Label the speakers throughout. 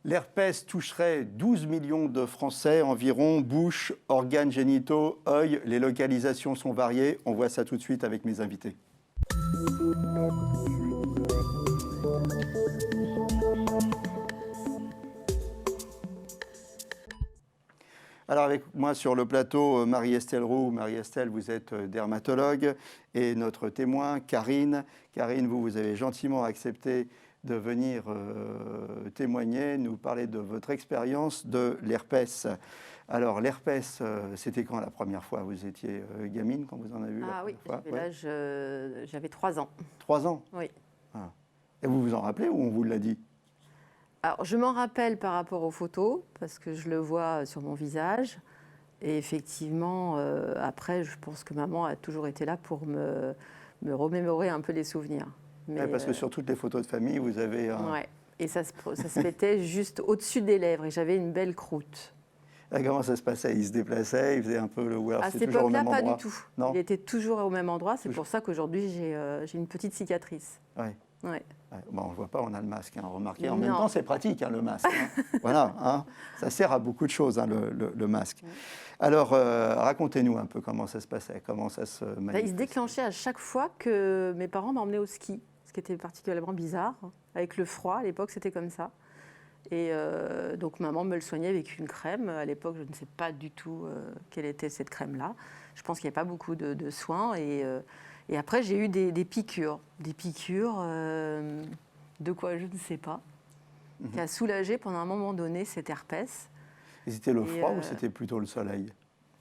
Speaker 1: L'herpès toucherait 12 millions de Français environ, bouche, organes génitaux, œil, les localisations sont variées. On voit ça tout de suite avec mes invités. Alors avec moi sur le plateau, Marie-Estelle Roux. Marie-Estelle, vous êtes dermatologue et notre témoin, Karine. Karine, vous avez gentiment accepté de venir témoigner, nous parler de votre expérience de l'herpès. Alors l'herpès, c'était quand la première fois? Vous étiez gamine quand vous en avez eu la première fois?
Speaker 2: J'avais 3 ans.
Speaker 1: 3 ans?
Speaker 2: Oui.
Speaker 1: Ah. Et vous vous en rappelez ou on vous l'a dit?
Speaker 2: Alors, je m'en rappelle par rapport aux photos, parce que je le vois sur mon visage. Et effectivement, après, je pense que maman a toujours été là pour me remémorer un peu les souvenirs.
Speaker 1: Mais ouais, parce que sur toutes les photos de famille, vous avez un...
Speaker 2: Ouais. Et ça se mettait juste au-dessus des lèvres, et j'avais une belle croûte.
Speaker 1: Et comment ça se passait? Il se déplaçait, il faisait un peu le...
Speaker 2: À cette époque-là, pas du tout.
Speaker 1: Non,
Speaker 2: il était toujours au même endroit. C'est pour ça qu'aujourd'hui, j'ai une petite cicatrice.
Speaker 1: Ouais.
Speaker 2: Ouais.
Speaker 1: Bon, on ne voit pas, on a le masque, hein, remarquez. En même temps, c'est pratique, hein, le masque. Hein. Voilà, hein, ça sert à beaucoup de choses, hein, le masque. Alors, racontez-nous un peu comment ça se passait, comment ça se manifestait.
Speaker 2: Il se déclenchait à chaque fois que mes parents m'emmenaient au ski, ce qui était particulièrement bizarre. Avec le froid, à l'époque, c'était comme ça. Et donc, maman me le soignait avec une crème. À l'époque, je ne sais pas du tout quelle était cette crème-là. Je pense qu'il n'y a pas beaucoup de soins. Et après, j'ai eu des piqûres. Des piqûres de quoi, je ne sais pas, qui a soulagé pendant un moment donné cet herpès.
Speaker 1: Et c'était le froid ou c'était plutôt le soleil?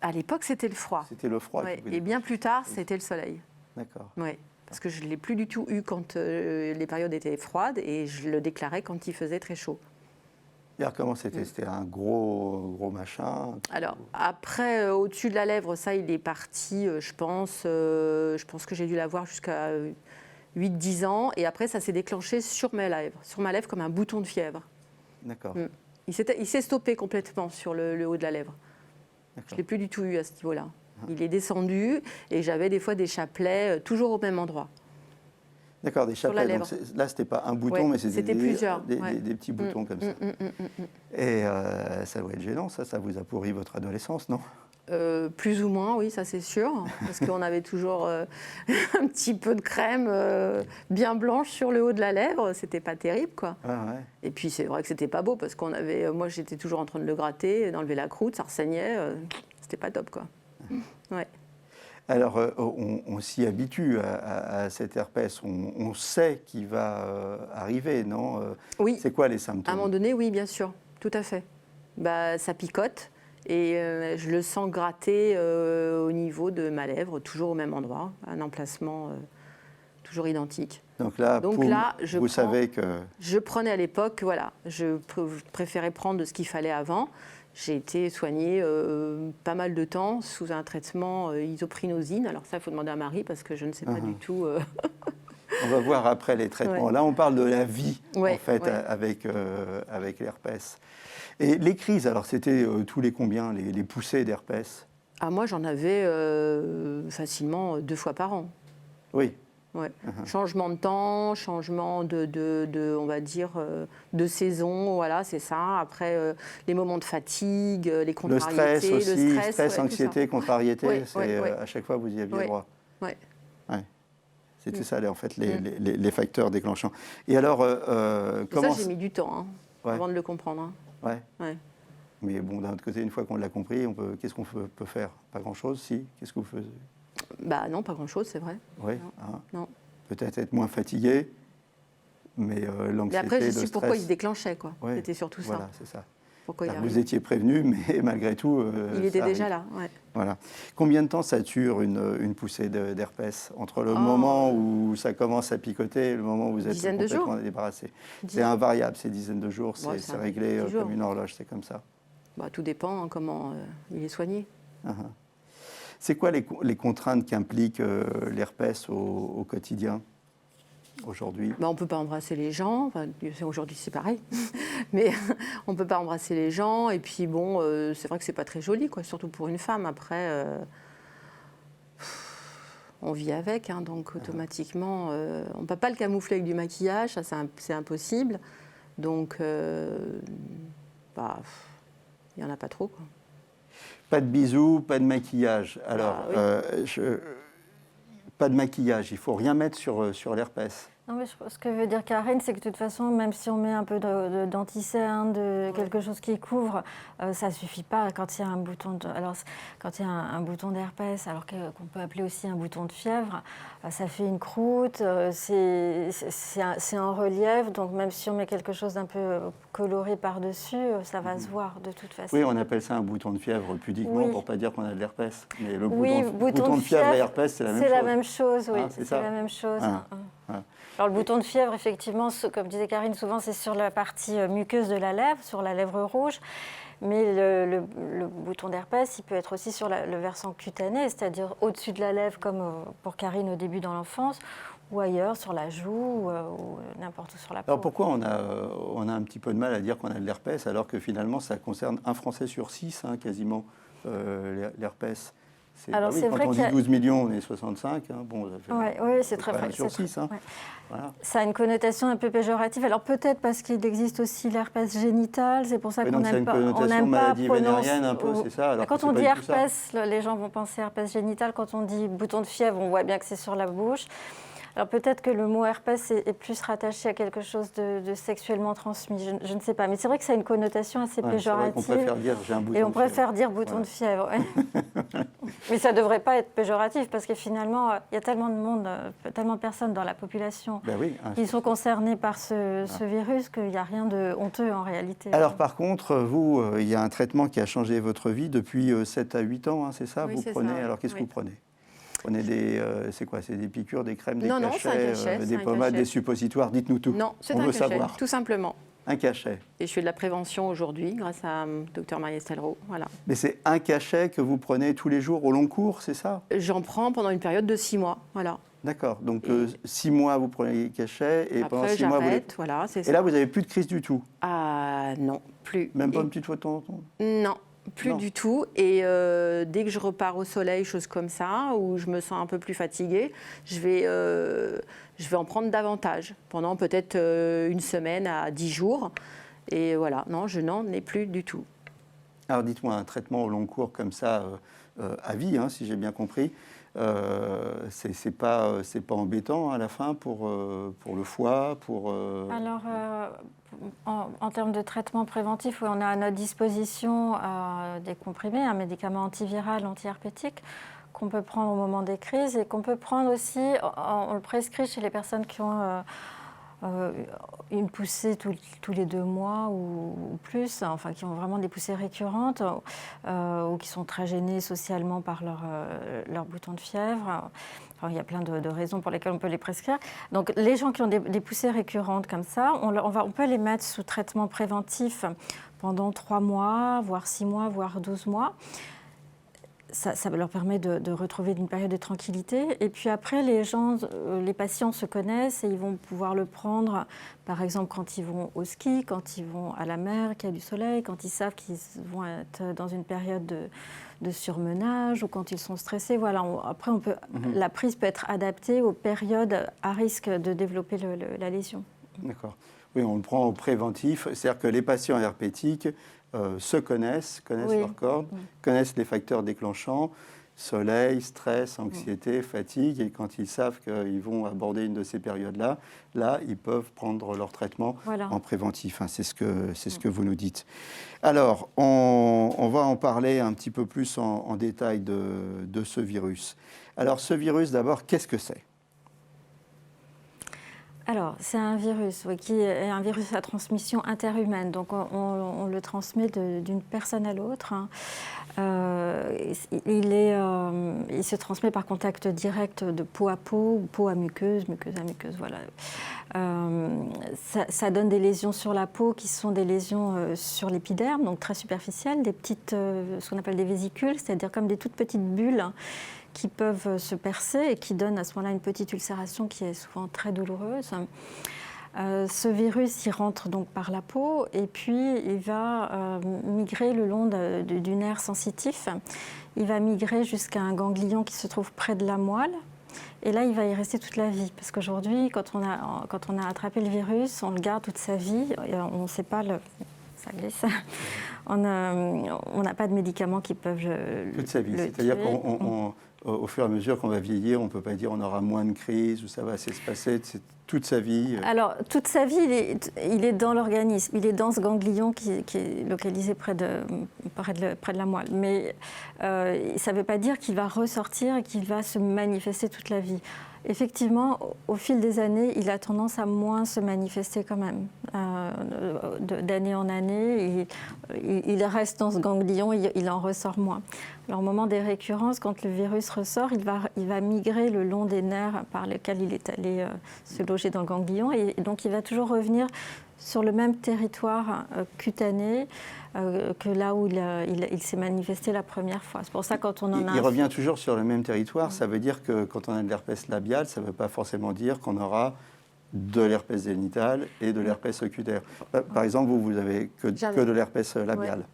Speaker 2: À l'époque, c'était le froid.
Speaker 1: C'était le froid.
Speaker 2: Ouais. Et bien plus tard, c'était le soleil.
Speaker 1: D'accord.
Speaker 2: Oui, parce que je ne l'ai plus du tout eu quand les périodes étaient froides et je le déclarais quand il faisait très chaud.
Speaker 1: Et alors, comment c'était? C'était un gros machin?
Speaker 2: Alors, après, au-dessus de la lèvre, ça, il est parti, je pense que j'ai dû l'avoir jusqu'à 8-10 ans. Et après, ça s'est déclenché sur ma lèvre comme un bouton de fièvre.
Speaker 1: D'accord.
Speaker 2: Il s'est stoppé complètement sur le haut de la lèvre. Je ne l'ai plus du tout eu à ce niveau-là. Il est descendu et j'avais des fois des chapelets toujours au même endroit.
Speaker 1: D'accord, des chapelets. Donc là, ce n'était pas un bouton, mais c'était
Speaker 2: plusieurs.
Speaker 1: Des petits boutons comme ça. Et ça doit être gênant, ça vous a pourri votre adolescence, non?
Speaker 2: Plus ou moins, oui, ça c'est sûr. Parce qu'on avait toujours un petit peu de crème bien blanche sur le haut de la lèvre. C'était pas terrible, quoi.
Speaker 1: Ah, ouais.
Speaker 2: Et puis c'est vrai que c'était pas beau parce moi j'étais toujours en train de le gratter, d'enlever la croûte, ça ressaignait. C'était pas top, quoi. Ouais.
Speaker 1: Alors, on s'y habitue à cet herpès. On sait qu'il va arriver, non?
Speaker 2: Oui.
Speaker 1: C'est quoi les symptômes?
Speaker 2: À un moment donné, oui, bien sûr, tout à fait. Ça picote et je le sens gratter au niveau de ma lèvre, toujours au même endroit, un emplacement toujours identique.
Speaker 1: Donc là, vous savez que...
Speaker 2: Je prenais à l'époque, voilà, je préférais prendre de ce qu'il fallait avant. J'ai été soignée pas mal de temps sous un traitement isoprinosine. Alors ça, il faut demander à Marie parce que je ne sais pas du tout.
Speaker 1: On va voir après les traitements.
Speaker 2: Ouais.
Speaker 1: Là, on parle de la vie,
Speaker 2: ouais,
Speaker 1: en fait,
Speaker 2: ouais.
Speaker 1: avec l'herpès. Et les crises, alors c'était tous les combien, les poussées d'herpès?
Speaker 2: Ah, moi, j'en avais facilement 2 fois par an.
Speaker 1: Oui.
Speaker 2: Ouais. Changement de temps, changement on va dire, de saison, voilà, c'est ça. Après, les moments de fatigue, les contrariétés.
Speaker 1: Le stress aussi,
Speaker 2: stress,
Speaker 1: anxiété, contrariété,
Speaker 2: ouais.
Speaker 1: à chaque fois vous y aviez droit.
Speaker 2: Ouais.
Speaker 1: Ouais. C'était ça, en fait, les facteurs déclenchants. Et alors,
Speaker 2: comment... Ça, j'ai mis du temps avant de le comprendre.
Speaker 1: Ouais. Mais bon, d'un autre côté, une fois qu'on l'a compris, qu'est-ce qu'on peut faire? Pas grand-chose, si? Qu'est-ce que vous faisiez?
Speaker 2: Bah non, pas grand-chose, c'est vrai.
Speaker 1: Oui.
Speaker 2: Non.
Speaker 1: Peut-être être moins fatigué, mais l'anxiété,
Speaker 2: mais après, je sais
Speaker 1: stress...
Speaker 2: pourquoi il se déclenchait, quoi.
Speaker 1: Ouais.
Speaker 2: C'était surtout ça.
Speaker 1: Voilà, c'est ça.
Speaker 2: Pourquoi
Speaker 1: vous étiez prévenu, mais malgré tout...
Speaker 2: il était déjà là, ouais.
Speaker 1: Voilà. Combien de temps ça dure une poussée d'herpès? Entre le moment où ça commence à picoter et le moment où vous êtes complètement débarrassé? C'est invariable, ces dizaines de jours, c'est réglé comme une horloge, c'est comme ça.
Speaker 2: Bah, tout dépend comment il est soigné.
Speaker 1: C'est quoi les contraintes qu'implique l'herpès au quotidien, aujourd'hui?
Speaker 2: On ne peut pas embrasser les gens, aujourd'hui c'est pareil, mais on ne peut pas embrasser les gens, et puis bon, c'est vrai que c'est pas très joli, quoi, surtout pour une femme. Après, on vit avec, donc automatiquement, on ne peut pas le camoufler avec du maquillage, ça c'est impossible. Donc bah, il n'y en a pas trop, quoi.
Speaker 1: Pas de bisous, pas de maquillage. Alors, pas de maquillage, il ne faut rien mettre sur l'herpès.
Speaker 3: Non, mais ce que veut dire Karine, c'est que de toute façon, même si on met un peu d'anticerne, quelque chose qui couvre, ça ne suffit pas quand il y a un bouton quand il y a un bouton d'herpès, alors qu'on peut appeler aussi un bouton de fièvre, ça fait une croûte, c'est en relief, donc même si on met quelque chose d'un peu coloré par-dessus, ça va se voir de toute façon.
Speaker 1: Oui, on appelle ça un bouton de fièvre pudiquement pour ne pas dire qu'on a de l'herpès. Mais le
Speaker 3: bouton
Speaker 1: de fièvre et herpès, c'est la même chose.
Speaker 3: C'est la même chose, oui,
Speaker 1: c'est
Speaker 3: la même chose.
Speaker 1: Ah.
Speaker 3: Alors le bouton de fièvre, effectivement, comme disait Karine, souvent c'est sur la partie muqueuse de la lèvre, sur la lèvre rouge. Mais le bouton d'herpès, il peut être aussi sur le versant cutané, c'est-à-dire au-dessus de la lèvre, comme pour Karine au début dans l'enfance, ou ailleurs, sur la joue, ou n'importe où sur la peau.
Speaker 1: Alors pourquoi on a un petit peu de mal à dire qu'on a de l'herpès, alors que finalement ça concerne un Français sur 6, quasiment, l'herpès.
Speaker 3: Alors,
Speaker 1: quand
Speaker 3: vrai
Speaker 1: on dit 12 millions, on est 65. Bon, ça fait
Speaker 3: oui, c'est très vrai.
Speaker 1: Sur 6.
Speaker 3: Voilà. Ça a une connotation un peu péjorative. Alors peut-être parce qu'il existe aussi l'herpès génital, c'est pour ça qu'on n'aime pas.
Speaker 1: On n'aime pas maladie vénérienne un peu, c'est ça. Alors
Speaker 3: quand on dit herpès, les gens vont penser herpès génital. Quand on dit bouton de fièvre, on voit bien que c'est sur la bouche. Alors peut-être que le mot herpès est plus rattaché à quelque chose de sexuellement transmis, je ne sais pas. Mais c'est vrai que ça a une connotation assez péjorative.
Speaker 1: On préfère dire j'ai un bouton de fièvre.
Speaker 3: Et on préfère dire bouton de fièvre. Mais ça ne devrait pas être péjoratif parce que finalement, il y a tellement de monde, tellement de personnes dans la population qui sont concernées par ce virus qu'il n'y a rien de honteux en réalité.
Speaker 1: Alors par contre, vous, il y a un traitement qui a changé votre vie depuis 7 à 8 ans, c'est ça?
Speaker 2: Oui,
Speaker 1: vous prenez. Alors qu'est-ce que vous prenez? Prenez c'est quoi? C'est des piqûres, des crèmes, des cachets, des pommades, des suppositoires? Dites-nous tout.
Speaker 2: Non, c'est un cachet, tout simplement.
Speaker 1: Un cachet.
Speaker 2: Et je fais de la prévention aujourd'hui grâce à Dr Marie-Estelle Roux. Voilà.
Speaker 1: Mais c'est un cachet que vous prenez tous les jours au long cours, c'est ça?
Speaker 2: J'en prends pendant une période de 6 mois. Voilà.
Speaker 1: D'accord. Donc 6 mois, vous prenez les cachets et
Speaker 2: après,
Speaker 1: pendant 6 mois,
Speaker 2: voilà, c'est ça.
Speaker 1: Et là, vous n'avez plus de crise du tout?
Speaker 2: Ah non, plus.
Speaker 1: Même pas une petite fois de temps en temps?
Speaker 2: Non. Plus du tout. Et dès que je repars au soleil, choses comme ça, où je me sens un peu plus fatiguée, je vais en prendre davantage, pendant peut-être une semaine à 10 jours. Et voilà, non, je n'en ai plus du tout.
Speaker 1: Alors dites-moi, un traitement au long cours comme ça, à vie, si j'ai bien compris, c'est pas embêtant à la fin pour le foie, pour...
Speaker 3: Alors, en termes de traitement préventif, on a à notre disposition des comprimés, un médicament antiviral, antiherpétique, qu'on peut prendre au moment des crises et qu'on peut prendre aussi, on le prescrit chez les personnes qui ont une poussée tous les 2 mois ou plus, enfin qui ont vraiment des poussées récurrentes ou qui sont très gênées socialement par leur bouton de fièvre. Enfin, il y a plein de raisons pour lesquelles on peut les prescrire. Donc les gens qui ont des poussées récurrentes comme ça, on peut les mettre sous traitement préventif pendant 3 mois, voire 6 mois, voire 12 mois. Ça leur permet de retrouver une période de tranquillité. Et puis après, les patients se connaissent et ils vont pouvoir le prendre, par exemple, quand ils vont au ski, quand ils vont à la mer, qu'il y a du soleil, quand ils savent qu'ils vont être dans une période de surmenage ou quand ils sont stressés. Voilà. Après, la prise peut être adaptée aux périodes à risque de développer la lésion.
Speaker 1: D'accord. Oui, on le prend au préventif. C'est-à-dire que les patients herpétiques se connaissent leur corps, connaissent les facteurs déclenchants, soleil, stress, anxiété, fatigue, et quand ils savent qu'ils vont aborder une de ces périodes-là, ils peuvent prendre leur traitement en préventif. C'est ce que vous nous dites. Alors, on va en parler un petit peu plus en détail de ce virus. Alors, ce virus, d'abord, qu'est-ce que c'est ?
Speaker 3: Alors, c'est un virus qui est un virus à transmission interhumaine. Donc, on le transmet d'une personne à l'autre. Il se transmet par contact direct de peau à peau, ou peau à muqueuse, muqueuse à muqueuse. Voilà. Ça donne des lésions sur la peau qui sont des lésions sur l'épiderme, donc très superficielles, des petites, ce qu'on appelle des vésicules, c'est-à-dire comme des toutes petites bulles qui peuvent se percer et qui donnent à ce moment-là une petite ulcération qui est souvent très douloureuse. Ce virus, il rentre donc par la peau et puis il va migrer le long du nerf sensitif. Il va migrer jusqu'à un ganglion qui se trouve près de la moelle. Et là, il va y rester toute la vie. Parce qu'aujourd'hui, quand on a attrapé le virus, on le garde toute sa vie. Et on ne sait pas ça glisse. On n'a pas de médicaments qui peuvent
Speaker 1: toute sa vie. C'est-à-dire qu'au fur et à mesure qu'on va vieillir, on ne peut pas dire on aura moins de crises ou ça va se passer toute sa vie. Alors, toute sa vie,
Speaker 3: il est dans l'organisme. Il est dans ce ganglion qui est localisé près de la moelle. Mais ça ne veut pas dire qu'il va ressortir et qu'il va se manifester toute la vie. Effectivement, au fil des années, il a tendance à moins se manifester quand même. D'année en année, il reste dans ce ganglion, il en ressort moins. Alors, au moment des récurrences, quand le virus ressort, il va migrer le long des nerfs par lesquels il est allé se loger dans le ganglion. Et donc, il va toujours revenir sur le même territoire cutané que là où il s'est manifesté la première fois. C'est pour ça quand on en a...
Speaker 1: Il revient toujours sur le même territoire. Ça veut dire que quand on a de l'herpès labial, ça ne veut pas forcément dire qu'on aura de l'herpès génital et de l'herpès oculaire. Par exemple, vous avez que de l'herpès labial.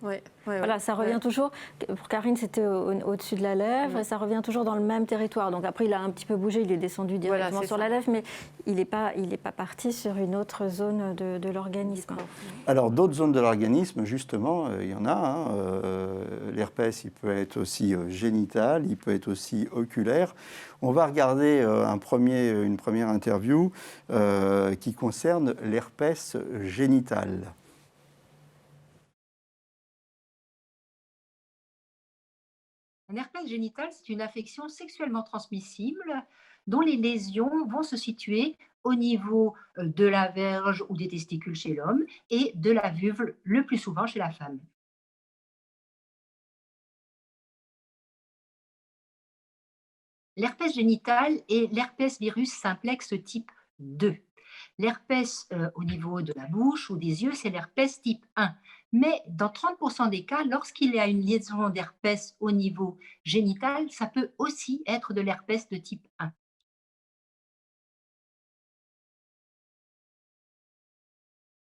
Speaker 3: Voilà, ça revient toujours. Pour Karine, c'était au-dessus de la lèvre et ça revient toujours dans le même territoire. Donc après, il a un petit peu bougé, il est descendu directement sur la lèvre, mais il n'est pas parti sur une autre zone de l'organisme.
Speaker 1: Alors, d'autres zones de l'organisme, justement, il y en a. L'herpès, il peut être aussi génital, il peut être aussi oculaire. On va regarder une première interview qui concerne l'herpès génital.
Speaker 4: Un herpès génital, c'est une affection sexuellement transmissible dont les lésions vont se situer au niveau de la verge ou des testicules chez l'homme et de la vulve le plus souvent chez la femme. L'herpès génital est l'herpès virus simplex type 2. L'herpès au niveau de la bouche ou des yeux, c'est l'herpès type 1. Mais dans 30% des cas, lorsqu'il y a une liaison d'herpès au niveau génital, ça peut aussi être de l'herpès de type 1.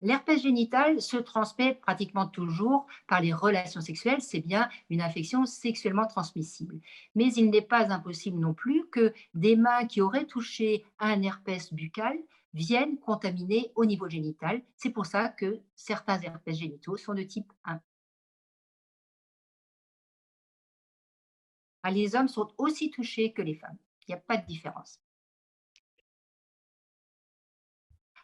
Speaker 4: L'herpès génital se transmet pratiquement toujours par les relations sexuelles, c'est bien une infection sexuellement transmissible. Mais il n'est pas impossible non plus que des mains qui auraient touché un herpès buccal viennent contaminer au niveau génital. C'est pour ça que certains herpès génitaux sont de type 1. Les hommes sont aussi touchés que les femmes. Il n'y a pas de différence.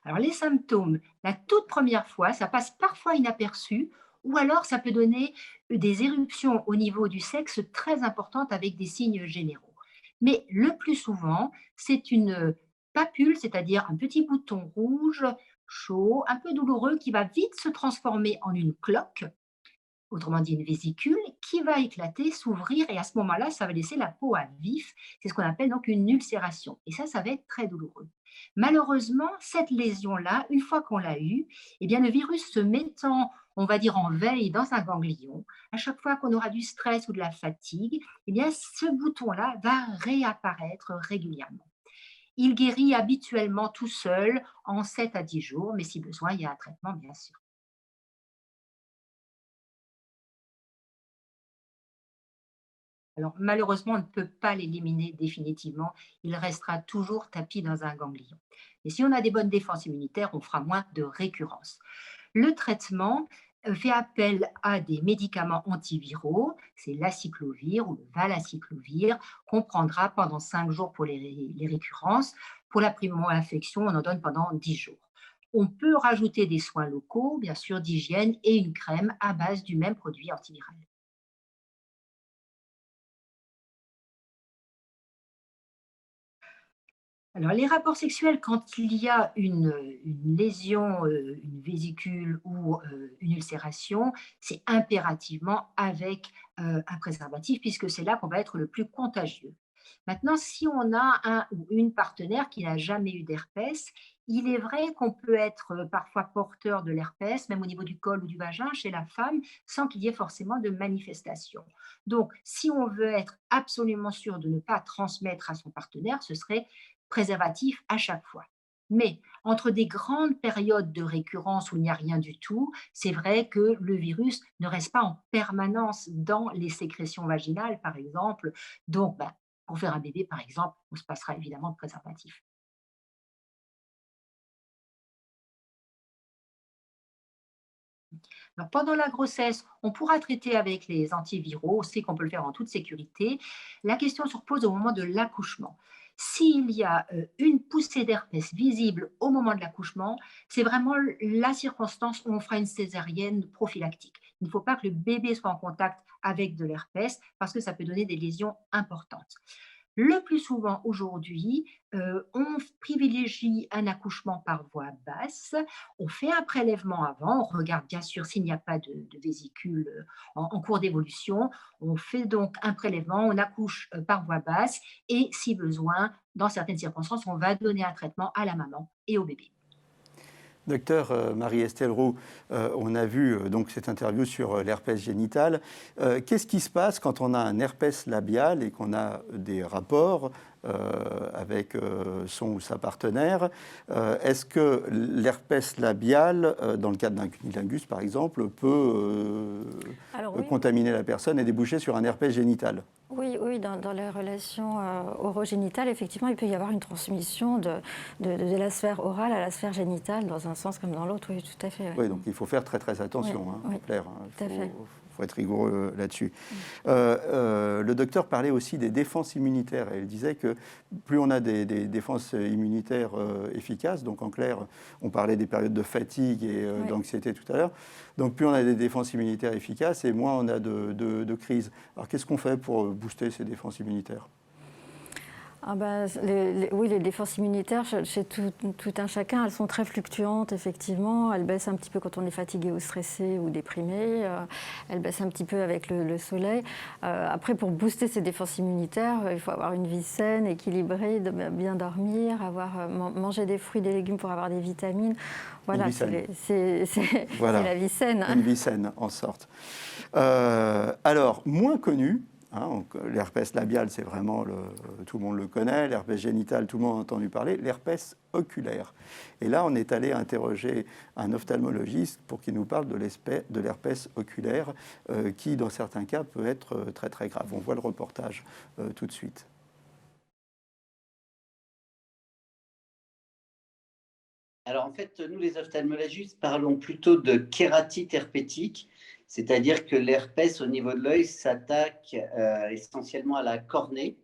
Speaker 4: Alors, les symptômes, la toute première fois, ça passe parfois inaperçu, ou alors ça peut donner des éruptions au niveau du sexe très importantes avec des signes généraux. Mais le plus souvent, c'est une papule, c'est-à-dire un petit bouton rouge, chaud, un peu douloureux, qui va vite se transformer en une cloque, autrement dit une vésicule, qui va éclater, s'ouvrir, et à ce moment-là, ça va laisser la peau à vif. C'est ce qu'on appelle donc une ulcération. Et ça va être très douloureux. Malheureusement, cette lésion-là, une fois qu'on l'a eue, eh bien, le virus se mettant, on va dire, en veille dans un ganglion, à chaque fois qu'on aura du stress ou de la fatigue, eh bien, ce bouton-là va réapparaître régulièrement. Il guérit habituellement tout seul en 7 à 10 jours, mais si besoin, il y a un traitement, bien sûr. Alors, malheureusement, on ne peut pas l'éliminer définitivement. Il restera toujours tapi dans un ganglion. Et si on a des bonnes défenses immunitaires, on fera moins de récurrences. Le traitement fait appel à des médicaments antiviraux, c'est l'aciclovir ou le valacyclovir, qu'on prendra pendant 5 jours pour les récurrences. Pour la primo-infection, on en donne pendant 10 jours. On peut rajouter des soins locaux, bien sûr, d'hygiène et une crème à base du même produit antiviral. Alors, les rapports sexuels, quand il y a une lésion, une vésicule ou une ulcération, c'est impérativement avec un préservatif, puisque c'est là qu'on va être le plus contagieux. Maintenant, si on a un ou une partenaire qui n'a jamais eu d'herpès, il est vrai qu'on peut être parfois porteur de l'herpès, même au niveau du col ou du vagin, chez la femme, sans qu'il y ait forcément de manifestation. Donc, si on veut être absolument sûr de ne pas transmettre à son partenaire, ce serait préservatif à chaque fois. Mais entre des grandes périodes de récurrence où il n'y a rien du tout, c'est vrai que le virus ne reste pas en permanence dans les sécrétions vaginales, par exemple. Donc, pour faire un bébé, par exemple, on se passera évidemment de préservatif. Alors, pendant la grossesse, on pourra traiter avec les antiviraux, on sait qu'on peut le faire en toute sécurité. La question se repose au moment de l'accouchement. S'il y a une poussée d'herpès visible au moment de l'accouchement, c'est vraiment la circonstance où on fera une césarienne prophylactique. Il ne faut pas que le bébé soit en contact avec de l'herpès parce que ça peut donner des lésions importantes. Le plus souvent aujourd'hui, on privilégie un accouchement par voie basse. On fait un prélèvement avant, on regarde bien sûr s'il n'y a pas de vésicule en cours d'évolution. On fait donc un prélèvement, on accouche par voie basse et si besoin, dans certaines circonstances, on va donner un traitement à la maman et au bébé.
Speaker 1: Docteur Marie-Estelle Roux, on a vu donc cette interview sur l'herpès génital. Qu'est-ce qui se passe quand on a un herpès labial et qu'on a des rapports avec son ou sa partenaire? Est-ce que l'herpès labial, dans le cadre d'un cunnilingus par exemple, peut
Speaker 3: Oui.
Speaker 1: contaminer la personne et déboucher sur un herpès génital?
Speaker 3: Oui, dans les relations orogénitales, effectivement, il peut y avoir une transmission de la sphère orale à la sphère génitale, dans un sens comme dans l'autre, oui, tout à fait.
Speaker 1: Oui, donc il faut faire très très attention,
Speaker 3: Oui,
Speaker 1: en clair.
Speaker 3: tout à fait.
Speaker 1: Faut être rigoureux là-dessus. Le docteur parlait aussi des défenses immunitaires. Elle disait que plus on a des défenses immunitaires efficaces, donc en clair, on parlait des périodes de fatigue et d'anxiété tout à l'heure, donc plus on a des défenses immunitaires efficaces et moins on a de crises. Alors qu'est-ce qu'on fait pour booster ces défenses immunitaires?
Speaker 3: Oui, les défenses immunitaires, chez tout un chacun, elles sont très fluctuantes, effectivement. Elles baissent un petit peu quand on est fatigué ou stressé ou déprimé. Elles baissent un petit peu avec le soleil. Après, pour booster ces défenses immunitaires, il faut avoir une vie saine, équilibrée, bien dormir, manger des fruits, des légumes pour avoir des vitamines. Voilà, c'est la vie saine.
Speaker 1: Une vie saine, en sorte. Alors, moins connu, l'herpès labial, c'est vraiment, tout le monde le connaît, l'herpès génital, tout le monde a entendu parler, l'herpès oculaire. Et là, on est allé interroger un ophtalmologiste pour qu'il nous parle de l'herpès oculaire, qui, dans certains cas, peut être très très grave. On voit le reportage tout de suite.
Speaker 5: Alors en fait, nous les ophtalmologistes parlons plutôt de kératite herpétique, c'est-à-dire que l'herpès au niveau de l'œil s'attaque essentiellement à la cornée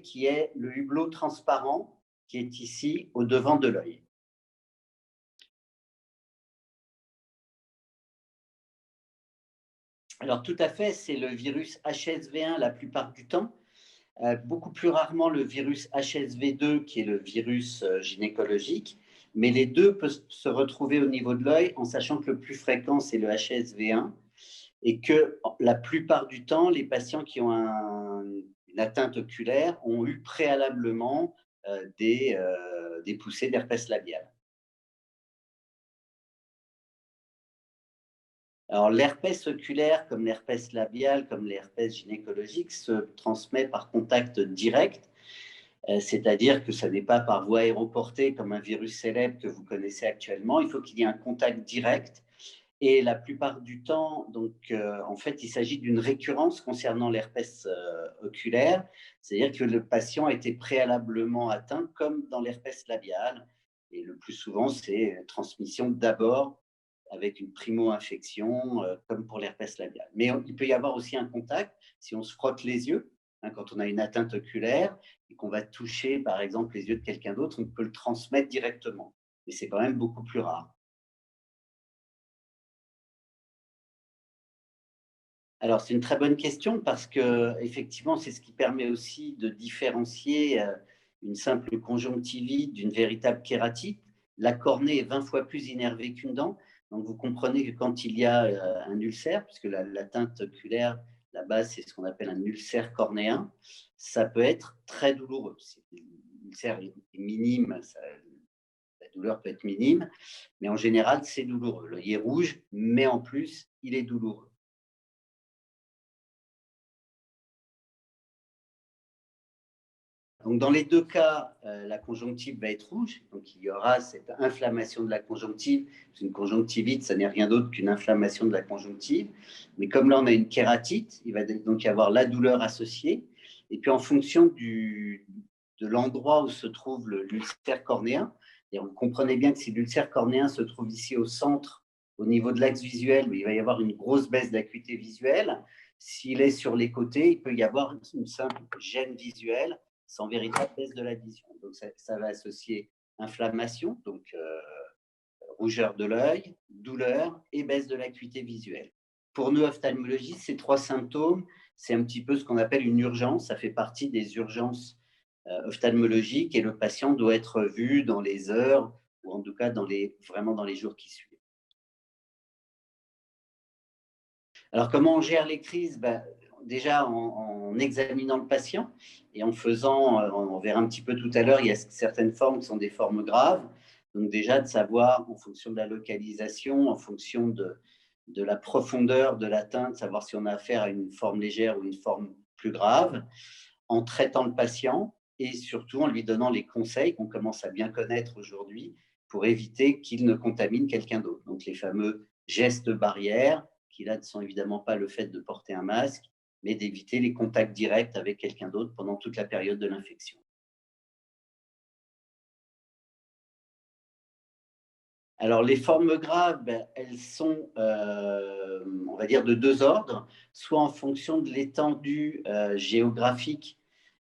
Speaker 5: qui est le hublot transparent qui est ici au devant de l'œil. Alors tout à fait, c'est le virus HSV1 la plupart du temps, beaucoup plus rarement le virus HSV2 qui est le virus gynécologique. Mais les deux peuvent se retrouver au niveau de l'œil en sachant que le plus fréquent, c'est le HSV1 et que la plupart du temps, les patients qui ont une atteinte oculaire ont eu préalablement des poussées d'herpès labial. Alors, l'herpès oculaire, comme l'herpès labial, comme l'herpès gynécologique, se transmet par contact direct. C'est-à-dire que ça n'est pas par voie aéroportée comme un virus célèbre que vous connaissez actuellement. Il faut qu'il y ait un contact direct. Et la plupart du temps, donc, en fait, il s'agit d'une récurrence concernant l'herpès oculaire. C'est-à-dire que le patient a été préalablement atteint comme dans l'herpès labial. Et le plus souvent, c'est transmission d'abord avec une primo-infection, comme pour l'herpès labial. Mais il peut y avoir aussi un contact si on se frotte les yeux. Quand on a une atteinte oculaire et qu'on va toucher, par exemple, les yeux de quelqu'un d'autre, on peut le transmettre directement. Mais c'est quand même beaucoup plus rare. Alors, c'est une très bonne question parce que, effectivement, c'est ce qui permet aussi de différencier une simple conjonctivite d'une véritable kératite. La cornée est 20 fois plus innervée qu'une dent. Donc, vous comprenez que quand il y a un ulcère, puisque l'atteinte oculaire, la base, c'est ce qu'on appelle un ulcère cornéen, ça peut être très douloureux. Si l'ulcère est minime, la douleur peut être minime, mais en général, c'est douloureux. L'œil est rouge, mais en plus, il est douloureux. Donc, dans les deux cas, la conjonctive va être rouge. Donc, il y aura cette inflammation de la conjonctive. Une conjonctivite, ça n'est rien d'autre qu'une inflammation de la conjonctive. Mais comme là, on a une kératite, il va donc y avoir la douleur associée. Et puis, en fonction de l'endroit où se trouve l'ulcère cornéen, et on comprenait bien que si l'ulcère cornéen se trouve ici au centre au niveau de l'axe visuel, il va y avoir une grosse baisse d'acuité visuelle. S'il est sur les côtés, il peut y avoir une simple gêne visuelle sans véritable baisse de la vision. Donc, ça va associer inflammation, donc rougeur de l'œil, douleur et baisse de l'acuité visuelle. Pour nous, ophtalmologistes, ces 3 symptômes, c'est un petit peu ce qu'on appelle une urgence. Ça fait partie des urgences ophtalmologiques et le patient doit être vu dans les heures ou en tout cas vraiment dans les jours qui suivent. Alors, comment on gère les crises? Déjà, en examinant le patient et en faisant, on verra un petit peu tout à l'heure, il y a certaines formes qui sont des formes graves. Donc déjà, de savoir, en fonction de la localisation, en fonction de la profondeur de l'atteinte, savoir si on a affaire à une forme légère ou une forme plus grave, en traitant le patient et surtout en lui donnant les conseils qu'on commence à bien connaître aujourd'hui pour éviter qu'il ne contamine quelqu'un d'autre. Donc les fameux gestes barrières, qui là ne sont évidemment pas le fait de porter un masque, mais d'éviter les contacts directs avec quelqu'un d'autre pendant toute la période de l'infection. Alors, les formes graves, elles sont, on va dire, de 2 ordres, soit en fonction de l'étendue géographique,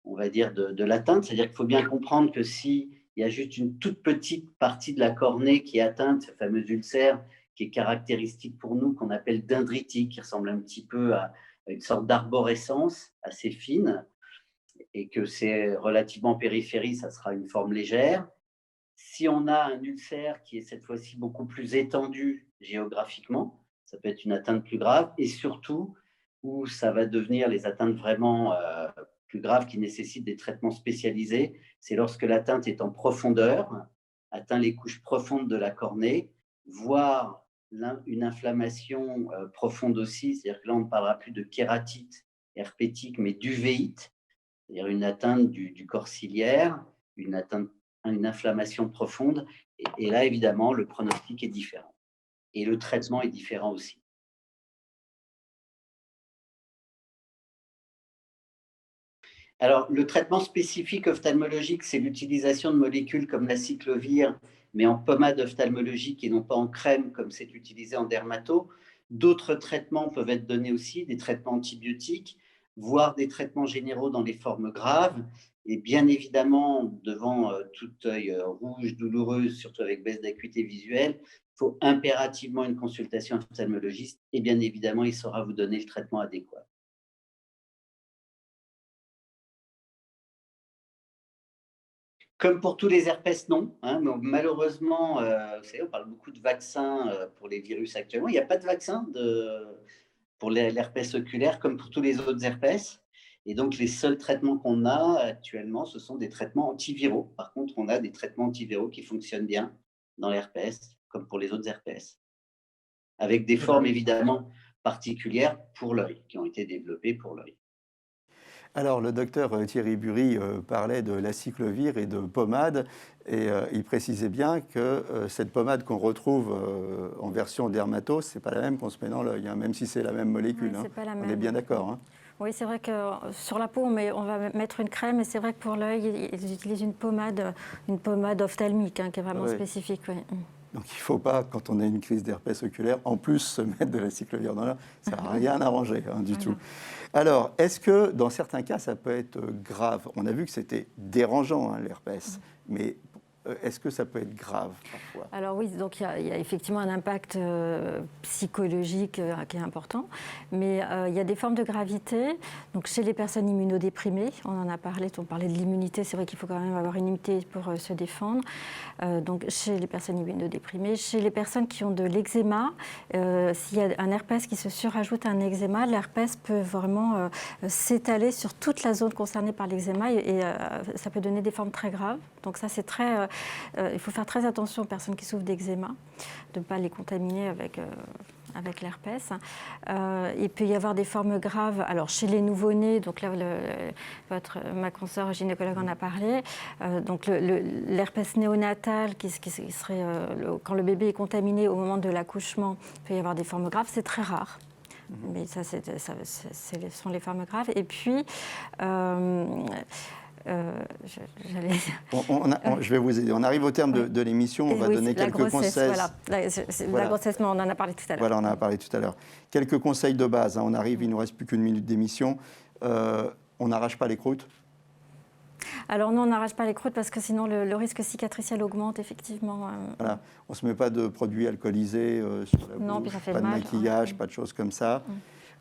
Speaker 5: on va dire, de l'atteinte. C'est-à-dire qu'il faut bien comprendre que s'il y a juste une toute petite partie de la cornée qui est atteinte, ce fameux ulcère qui est caractéristique pour nous, qu'on appelle dendritique, qui ressemble un petit peu à une sorte d'arborescence assez fine, et que c'est relativement périphérie, ça sera une forme légère. Si on a un ulcère qui est cette fois-ci beaucoup plus étendu géographiquement, ça peut être une atteinte plus grave et surtout où ça va devenir les atteintes vraiment plus graves qui nécessitent des traitements spécialisés, c'est lorsque l'atteinte est en profondeur, atteint les couches profondes de la cornée, voire une inflammation profonde aussi, c'est-à-dire que là on ne parlera plus de kératite herpétique mais d'uvéite, c'est-à-dire une atteinte du corps ciliaire, une inflammation profonde. Et là, évidemment, le pronostic est différent. Et le traitement est différent aussi. Alors, le traitement spécifique ophtalmologique, c'est l'utilisation de molécules comme la cyclovir, mais en pommade ophtalmologique et non pas en crème, comme c'est utilisé en dermato. D'autres traitements peuvent être donnés aussi, des traitements antibiotiques, voire des traitements généraux dans les formes graves. Et bien évidemment, devant tout œil rouge, douloureux, surtout avec baisse d'acuité visuelle, il faut impérativement une consultation ophtalmologiste et bien évidemment, il saura vous donner le traitement adéquat. Comme pour tous les herpès, non. Donc malheureusement, vous savez, on parle beaucoup de vaccins pour les virus actuellement. Il n'y a pas de vaccin pour l'herpès oculaire comme pour tous les autres herpès. Et donc, les seuls traitements qu'on a actuellement, ce sont des traitements antiviraux. Par contre, on a des traitements antiviraux qui fonctionnent bien dans l'herpès, comme pour les autres herpès, avec des formes évidemment particulières pour l'œil, qui ont été développées pour l'œil.
Speaker 1: Alors, le docteur Thierry Bury parlait de l'aciclovir et de pommade, et il précisait bien que cette pommade qu'on retrouve en version dermato, ce n'est pas la même qu'on se met dans l'œil, même si c'est la même molécule.
Speaker 3: Oui, pas la même.
Speaker 1: On est bien d'accord.
Speaker 3: Oui, c'est vrai que sur la peau, on va mettre une crème, et c'est vrai que pour l'œil, ils utilisent une pommade ophtalmique qui est vraiment spécifique. Oui.
Speaker 1: Donc il ne faut pas, quand on a une crise d'herpès oculaire, en plus se mettre de l'aciclovir dans l'œil. Ça n'a rien arrangé du tout. Alors, est-ce que dans certains cas, ça peut être grave? On a vu que c'était dérangeant, l'herpès, mais est-ce que ça peut être grave parfois?
Speaker 3: Alors oui, donc il y a effectivement un impact psychologique qui est important, mais il y a des formes de gravité. Donc chez les personnes immunodéprimées, on en a parlé, on parlait de l'immunité, c'est vrai qu'il faut quand même avoir une immunité pour se défendre. Donc chez les personnes immunodéprimées, chez les personnes qui ont de l'eczéma, s'il y a un herpès qui se surajoute à un eczéma, l'herpès peut vraiment s'étaler sur toute la zone concernée par l'eczéma et ça peut donner des formes très graves. Donc ça c'est très... il faut faire très attention aux personnes qui souffrent d'eczéma, de ne pas les contaminer avec l'herpès. Il peut y avoir des formes graves. Alors chez les nouveau-nés, donc là ma consoeur gynécologue en a parlé. Donc l'herpès néonatal, qui serait quand le bébé est contaminé au moment de l'accouchement, il peut y avoir des formes graves. C'est très rare. Mais ça, ce sont les formes graves. Et puis
Speaker 1: Je vais vous aider. On arrive au terme de l'émission. On va donner quelques conseils.
Speaker 3: Voilà. La grossesse, on en a parlé tout à l'heure.
Speaker 1: Voilà, on en a parlé tout à l'heure. Quelques conseils de base. On arrive, il ne nous reste plus qu'une minute d'émission. On n'arrache pas les croûtes.
Speaker 3: Alors non, on n'arrache pas les croûtes parce que sinon le risque cicatriciel augmente effectivement.
Speaker 1: Voilà. On ne se met pas de produits alcoolisés sur la
Speaker 3: Non,
Speaker 1: bouche,
Speaker 3: puis ça fait
Speaker 1: pas de
Speaker 3: mal.
Speaker 1: maquillage, pas de choses comme ça.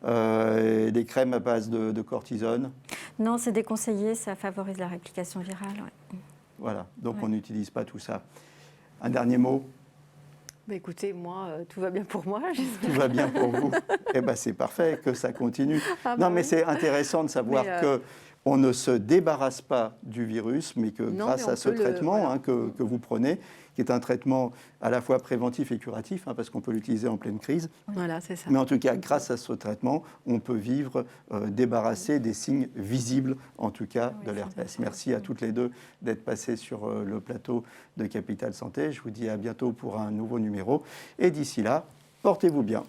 Speaker 1: Des crèmes à base de cortisone.
Speaker 3: Non, c'est déconseillé, ça favorise la réplication virale. Ouais.
Speaker 1: Voilà, donc on n'utilise pas tout ça. Un dernier mot?
Speaker 2: Bah écoutez, moi, tout va bien pour moi.
Speaker 1: Tout va bien pour vous? Eh bien, c'est parfait, que ça continue. Non, mais c'est intéressant de savoir qu'on ne se débarrasse pas du virus, mais que grâce à ce traitement que vous prenez, qui est un traitement à la fois préventif et curatif, parce qu'on peut l'utiliser en pleine crise.
Speaker 2: Voilà, c'est ça.
Speaker 1: Mais en tout cas, grâce à ce traitement, on peut vivre débarrassé des signes visibles, en tout cas, de l'herpès. Merci à toutes les deux d'être passées sur le plateau de Capital Santé. Je vous dis à bientôt pour un nouveau numéro. Et d'ici là, portez-vous bien.